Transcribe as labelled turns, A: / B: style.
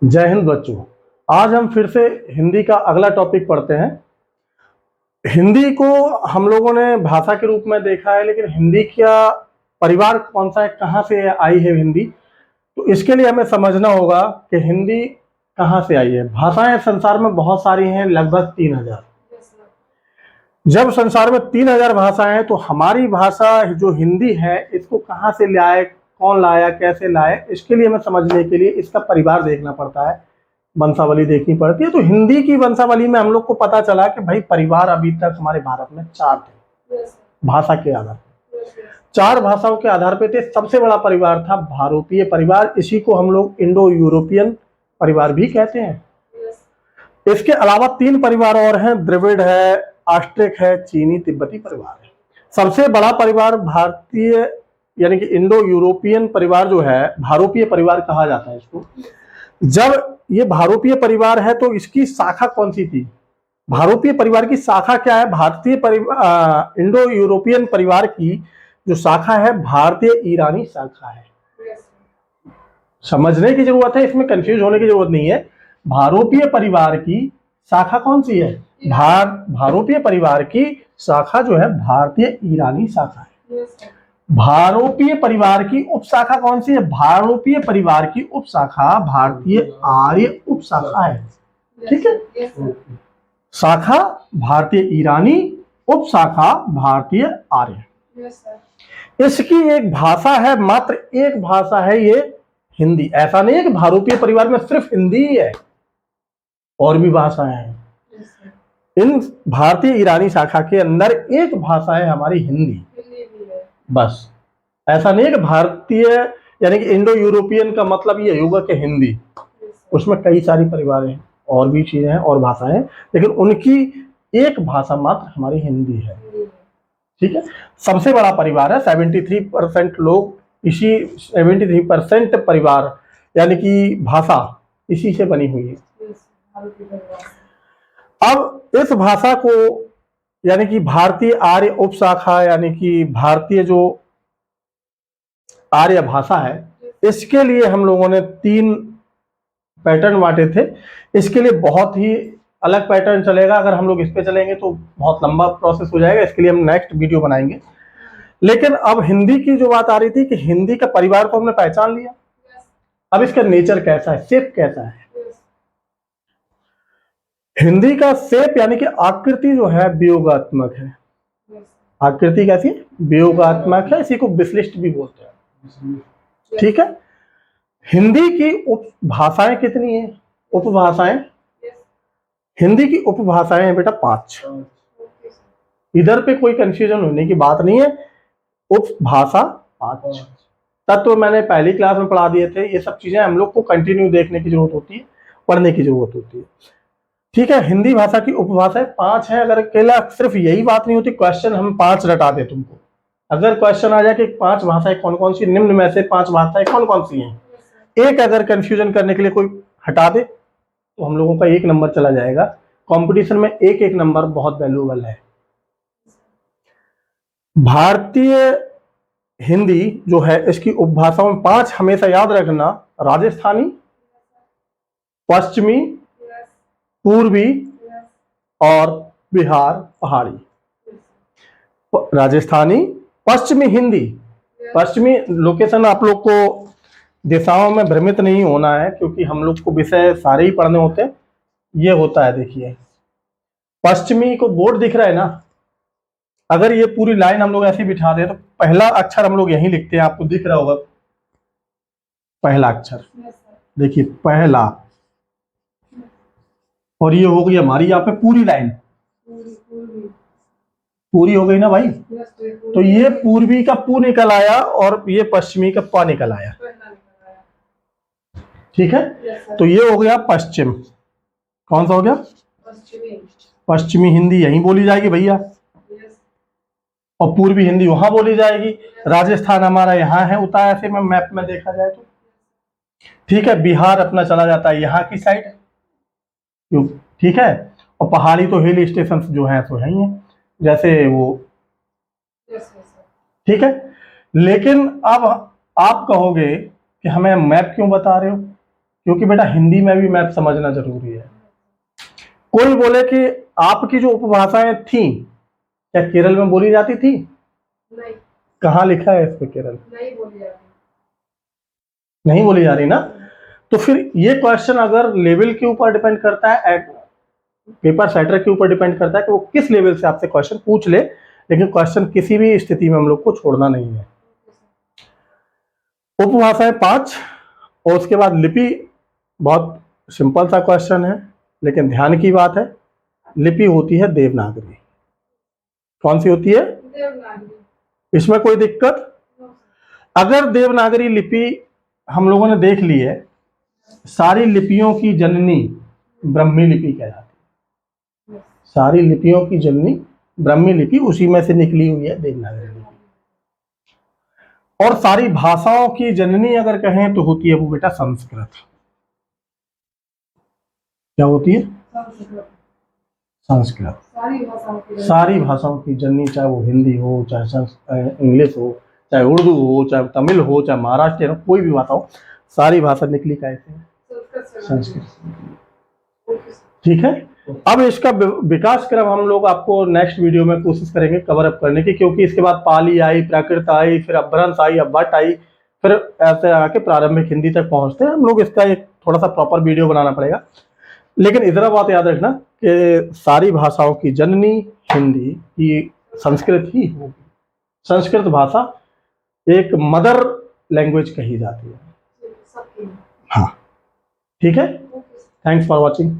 A: जय हिंद बच्चों। आज हम फिर से हिंदी का अगला टॉपिक पढ़ते हैं। हिंदी को हम लोगों ने भाषा के रूप में देखा है, लेकिन हिंदी का परिवार कौन सा है, कहाँ से आई है हिंदी, तो इसके लिए हमें समझना होगा कि हिंदी कहाँ से आई है। भाषाएं संसार में बहुत सारी हैं, लगभग 3000। जब संसार में 3000 भाषाएं हैं, तो हमारी भाषा जो हिंदी है, इसको कहाँ से लाए, कौन लाया, कैसे लाए, इसके लिए हमें समझने के लिए इसका परिवार देखना पड़ता है, वंशावली देखनी पड़ती है। तो हिंदी की वंशावली में हम लोग को पता चला कि भाई परिवार अभी तक हमारे भारत में 4 थे। भाषा के आधार पर 4 भाषाओं के आधार पे थे। सबसे बड़ा परिवार था भारतीय परिवार, इसी को हम लोग इंडो यूरोपियन परिवार भी कहते हैं। इसके अलावा 3 परिवार और हैं, द्रविड़ है, ऑस्ट्रिक है, चीनी तिब्बती परिवार है। सबसे बड़ा परिवार भारतीय यानी कि इंडो यूरोपियन परिवार जो है, भारोपीय परिवार कहा जाता है इसको। जब ये भारोपीय परिवार है तो इसकी शाखा कौन सी थी? भारोपीय परिवार की शाखा क्या है? भारतीय परिवार इंडो यूरोपियन परिवार की जो शाखा है, भारतीय ईरानी शाखा है। समझने की जरूरत है, इसमें कंफ्यूज होने की जरूरत नहीं है। भारोपीय परिवार की शाखा कौन सी है? भारोपीय परिवार की शाखा जो है भारतीय ईरानी शाखा है। भारोपीय परिवार की उपशाखा कौन सी है? भारोपीय परिवार की उपशाखा भारतीय आर्य उपशाखा है। ठीक है, शाखा भारतीय ईरानी, उपशाखा भारतीय आर्य। इसकी एक भाषा है, मात्र एक भाषा है ये हिंदी। ऐसा नहीं है कि भारोपीय परिवार में सिर्फ हिंदी ही है, और भी भाषाएं हैं। इन भारतीय ईरानी शाखा के अंदर एक भाषा है हमारी हिंदी, बस। ऐसा नहीं है कि भारतीय यानी कि इंडो यूरोपियन का मतलब ये होगा कि हिंदी, उसमें कई सारी परिवार हैं, और भी चीजें हैं और भाषाएं हैं, लेकिन उनकी एक भाषा मात्र हमारी हिंदी है। ठीक है, सबसे बड़ा परिवार है। 73% लोग इसी 73% परिवार यानी कि भाषा इसी से बनी हुई है। अब इस भाषा को यानी कि भारतीय आर्य उपशाखा यानी कि भारतीय जो आर्य भाषा है, इसके लिए हम लोगों ने 3 पैटर्न बांटे थे। इसके लिए बहुत ही अलग पैटर्न चलेगा, अगर हम लोग इस पे चलेंगे तो बहुत लंबा प्रोसेस हो जाएगा, इसके लिए हम नेक्स्ट वीडियो बनाएंगे। लेकिन अब हिंदी की जो बात आ रही थी कि हिंदी का परिवार को हमने पहचान लिया। अब इसका नेचर कैसा है, शेप कैसा है? हिंदी का शेप यानी कि आकृति जो है वियोगात्मक है। आकृति कैसी? वियोगात्मक है, इसी को विश्लिष्ट भी बोलते हैं। ठीक है, हिंदी की उपभाषाएं कितनी है? उपभाषाएं, हिंदी की उपभाषाएं हैं बेटा 5। इधर पे कोई कंफ्यूजन होने की बात नहीं है। उपभाषा 5 तत्व मैंने पहली क्लास में पढ़ा दिए थे। ये सब चीजें हम लोग को कंटिन्यू देखने की जरूरत होती है, पढ़ने की जरूरत होती है। ठीक है, हिंदी भाषा की उपभाषाएं 5 है। अगर अकेला सिर्फ यही बात नहीं होती, क्वेश्चन हम 5 रटा दे तुमको। अगर क्वेश्चन आ जाए कि 5 भाषाएं कौन कौन सी, निम्न में से 5 भाषाएं कौन कौन सी हैं, एक अगर कंफ्यूजन करने के लिए कोई हटा दे तो हम लोगों का 1 नंबर चला जाएगा। कंपटीशन में 1-1 नंबर बहुत वैल्यूएबल है। भारतीय हिंदी जो है, इसकी उपभाषाओं में 5 हमेशा याद रखना: राजस्थानी, पश्चिमी, पूर्वी और बिहार पहाड़ी। राजस्थानी, पश्चिमी हिंदी। पश्चिमी लोकेशन आप लोग को दिशाओं में भ्रमित नहीं होना है, क्योंकि हम लोग को विषय सारे ही पढ़ने होते हैं। ये होता है, देखिए पश्चिमी को बोर्ड दिख रहा है ना, अगर ये पूरी लाइन हम लोग ऐसे बिठा दें तो पहला अक्षर हम लोग यहीं लिखते हैं, आपको दिख रहा होगा पहला अक्षर, देखिए पहला, और ये हो गई हमारी यहाँ पे पूरी लाइन, पूरी हो गई ना भाई। तो ये पूर्वी का पू निकल आया और ये पश्चिमी का पा निकल आया। ठीक है, तो ये हो गया पश्चिम। कौन सा हो गया? पश्चिमी हिंदी यहीं बोली जाएगी भैया, और पूर्वी हिंदी वहां बोली जाएगी। राजस्थान हमारा यहाँ है उतारा से मैं मैप में देखा जाए तो। ठीक है, बिहार अपना चला जाता है यहाँ की साइड, ठीक है, और पहाड़ी तो हिल स्टेशन जो है तो है ही है, जैसे वो। ठीक है, लेकिन अब आप कहोगे कि हमें मैप क्यों बता रहे हो? क्योंकि बेटा हिंदी में भी मैथ समझना जरूरी है। कोई बोले कि आपकी जो उपभाषाएं थी क्या केरल में बोली जाती थी?
B: नहीं।
A: कहाँ लिखा है इस पे केरल?
B: नहीं बोली जाती।
A: नहीं बोली जा रही ना। तो फिर ये क्वेश्चन अगर लेवल के ऊपर डिपेंड करता है, पेपर सेटर के ऊपर डिपेंड करता है कि वो किस लेवल से आपसे क्वेश्चन पूछ ले, लेकिन क्वेश्चन किसी भी स्थिति में हम लोग को छोड़ना नहीं है। उपभाषाएं 5 और उसके बाद लिपि। बहुत सिंपल सा क्वेश्चन है, लेकिन ध्यान की बात है, लिपि होती है देवनागरी। कौन सी होती है?
B: देवनागरी।
A: इसमें कोई दिक्कत? अगर देवनागरी लिपि हम लोगों ने देख ली है, सारी लिपियों की जननी ब्रह्मी लिपि कहलाती है। सारी लिपियों की जननी ब्रह्मी लिपि, उसी में से निकली हुई है देवनागरी लिपि। और सारी भाषाओं की जननी अगर कहें तो होती है वो बेटा संस्कृत। क्या होती है? संस्कृत। सारी भाषाओं की जननी, चाहे वो हिंदी हो, चाहे इंग्लिश हो, चाहे उर्दू हो, चाहे तमिल हो, चाहे महाराष्ट्र हो, कोई भी भाषा हो, सारी भाषा निकली कैसे? संस्कृत। ठीक है। अब इसका विकास क्रम हम लोग आपको नेक्स्ट वीडियो में कोशिश करेंगे कवर अप करने की, क्योंकि इसके बाद पाली आई, प्राकृत आई, फिर अपभ्रंश आई, अवभट्ट आई, फिर ऐसे आके प्रारंभिक हिंदी तक पहुंचते हैं हम लोग। इसका एक थोड़ा सा प्रॉपर वीडियो बनाना पड़ेगा, लेकिन इतना बात याद रखना कि सारी भाषाओं की जननी हिंदी की संस्कृत ही होगी। संस्कृत भाषा एक मदर लैंग्वेज कही जाती है। हाँ, ठीक है। Thanks for watching.